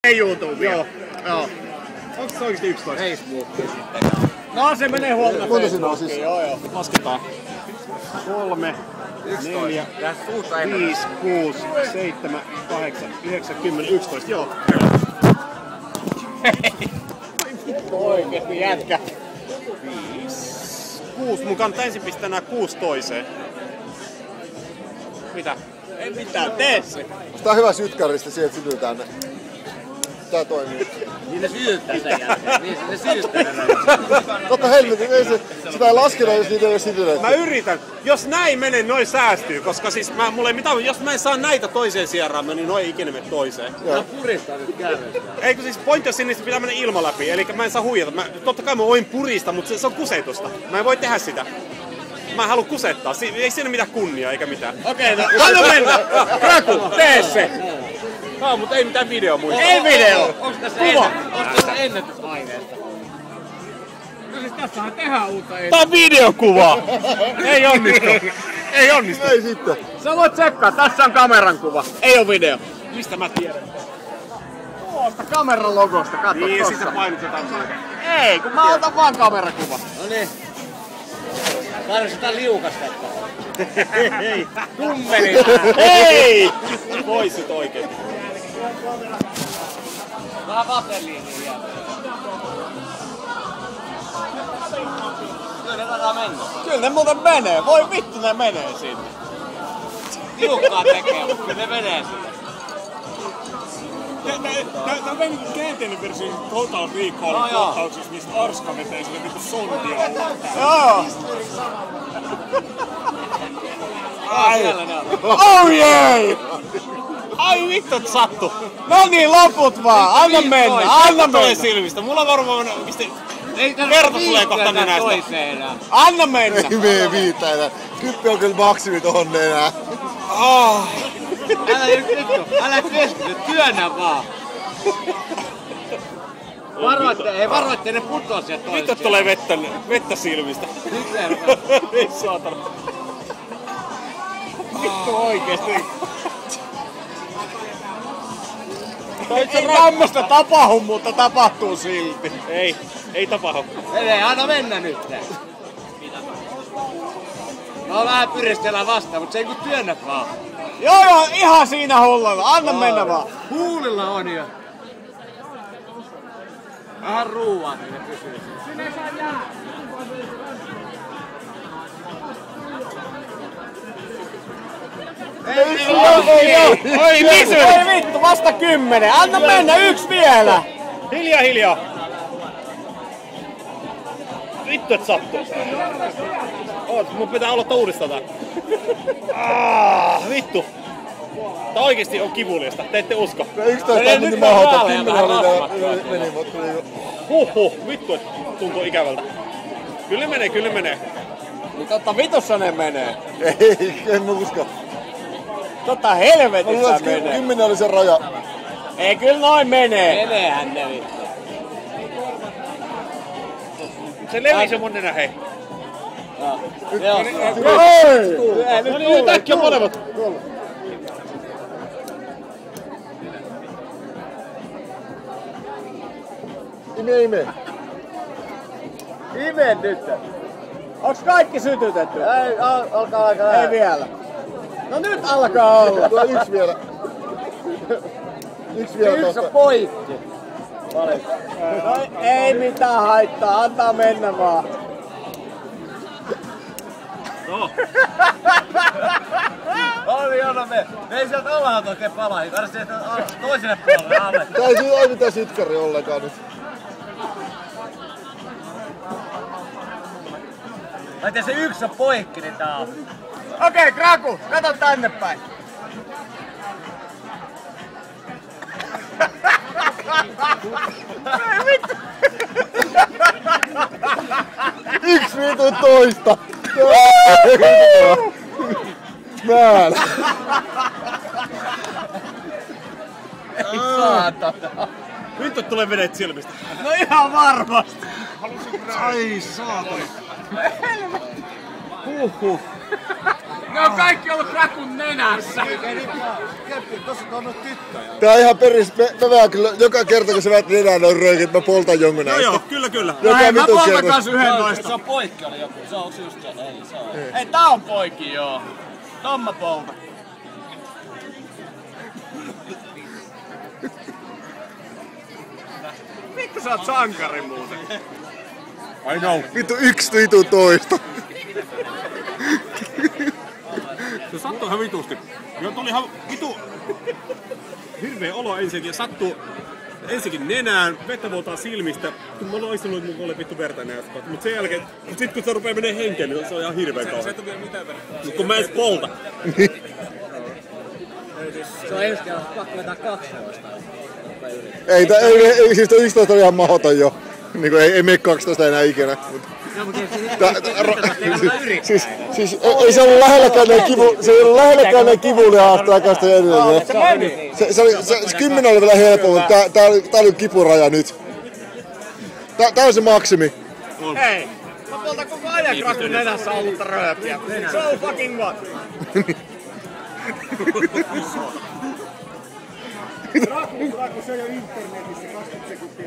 Ei YouTube, joo. Onko se oikeesti 11? Facebookia sitten. No se menee huolta. Monta siinä on siis? Joo. Lasketaan. 3, 4, 5, 6, 7, 8, 9, 10, 11. Joo. Oikeesti jätkä. 5, 6. Mun kannattaa ensin pistää nää 6 toiseen. Mitä? Ei mitään, tee se. Tää on hyvä sytkäristä, sieltä sytytään ne. Tää toimii. Niin ne sytyttää sen jälkeen. Niin se sytyttää ne. Totta helvetin, ei sitä ei lasketa, jos niitä ei oo sytytetty. Mä yritän. Jos näin menee, noin säästyy, koska siis mulla ei mitään, jos mä en saa näitä toiseen sieraan, niin noin ei ikinä mene toiseen. Tää puristaa nyt kärrestä. Eikö siis pointti on sinne, pitää mennä ilma läpi, eli mä en saa huijata. Totta kai mä voin purista, mutta se on kusetusta. Mä en voi tehdä sitä. Mä en halua kusettaa, ei siinä mitään kunniaa eikä mitään. Okei, no anna mennä! Kraku, tee se! No, mutta ei mitään video muista. Ei video! Onks tässä ennätysaineesta? No siis tässähän tehdään uutta Tää on videokuva! Ei onnistu. Ei onnistu. Ei sitten. Sä voit tsekkaa, tässä on kameran kuva. Ei oo video. Mistä mä tiedän? Tuosta kameran logosta, katso niin, tossa. Niin, ja sit sä painit jotain muuta. Ei, kun mä otan vaan kamerakuva. Noniin. Karsitaan liukasta. Hei! Tummeli! Hei! Voisit oikein. Vähän vaseliiniä vielä. Kyllä ne taitaa mennä. Kyllä ne muuten menee. Voi vittu ne menee sinne. Tiukkaa tekee, mutta kyllä ne menee sinne. Tää on vähän käänteinen versio Total Recall kohtauksissa, mistä Arska vetää sille vittu sondia ulos. Joo! Ai! Oh yeah! Ai vittu, et sattu! No niin, loput vaan! Anna mennä! Anna mennä! Silmistä. Mulla on varmaan verta tulee kohta nenästä. Anna mennä! Ei mene viittä enää. 10 on kyllä maksimi tohon nenään. Älä keskity, työnnä vaan! Varoitte ne putoo sieltä toiseen. Vittu tulee vettä silmistä. Ei saatana. Vittu oikeesti. Ei tämmöstä tapahdu, mutta tapahtuu silti. Ei tapahdu. Anna mennä nyt. No vähän pyristellään vastaan, mutta se ei kun työnnät vaan. Joo, ihan siinä hullalla. Anna mennä vaan. Huulilla on jo. Vähän ruuaa, niin ne pysyy. Sinne ei saa jää. Oi vittu, vasta 10. Anna mennä, 1 vielä. Hiljaa. Vittu, et sattuu. Mun pitää aloittaa uudestaan tää. Vittu. Tää oikeesti on kivuliasta, te ette usko. 11 meni mahdoton, 10 oli meni, mutta vittu, et tuntuu ikävältä. Kyllä menee. Niin totta vitussa ne menee. Ei, en usko. Totta helvetissä menee. 10 oli se raja. Ei, kyllä noin menee. Meneehän ne vittu. Se levisi mun nenä, hei. No niin, nyt äkkiä molemmat. Ime. Ime nyt. Onks kaikki sytytetty? Ei, alkaa. Ei vielä. No nyt alkaa olla. Tulee 1 vielä. 1 vielä Yksi tosta. on poikki. No, ei mitään haittaa, antaa mennä vaan. No. Anna me ei sieltä alhaalta oikein palahi. Karsi sieltä toiselle puolelle. Tää ei ole mitään sytkäri ollenkaan nyt. Mä se 1 on poikki, niin tää on. Okei, Kraku, kato tänne päin. Yksi vitun toista. Määlä. Ei saatana. Vittu tulee vedet silmistä. No ihan varmasti. Ai saatana. Huhhuh. Ne on kaikki ollut Rakun nenässä. Tossa on tyttöjä. Tää on ihan peris. Mä vähän kyllä joka kerta kun sä väät nenään on röökit, mä poltan jonkun näistä. Joo, kyllä. Mä poltan kans 11. Se on poikki oli joku, se on just se, ei se on. Ei, tää on poikki joo. Tomma polta. Vittu sä oot sankari muuten. I know. Vittu yksi vitu toista. Se sattui ihan vitusti. Joo, tuli ihan vitu... Hirveä olo ensinnäkin ja sattuu ensinnäkin nenään, vettä vuotaa silmistä. Mä oon istunut, että mulla oli vittu verta näistä. Mut sen jälkeen, sit kun se rupee menee henkeen, niin se on ihan hirveän kauan. Se ei tule mitään verta. Mut kun mä edes polta. Se on ensi kerralla pakko vetää 12. Ei, siis toi 11 on ihan mahdoton jo. Niinku ei mene 12 enää ikinä. Siis ei se ollut lähelläkään näin kivuliaasta aikasta edelleen. Se 10 oli vielä helppo, mutta tää oli kipuraja nyt. Tää on se maksimi. Hei! Mä poltan koko ajan Rakun nenässä ollutta rööpiä. So fucking what? Raku, se ei ole internetissä 20 sekuntia.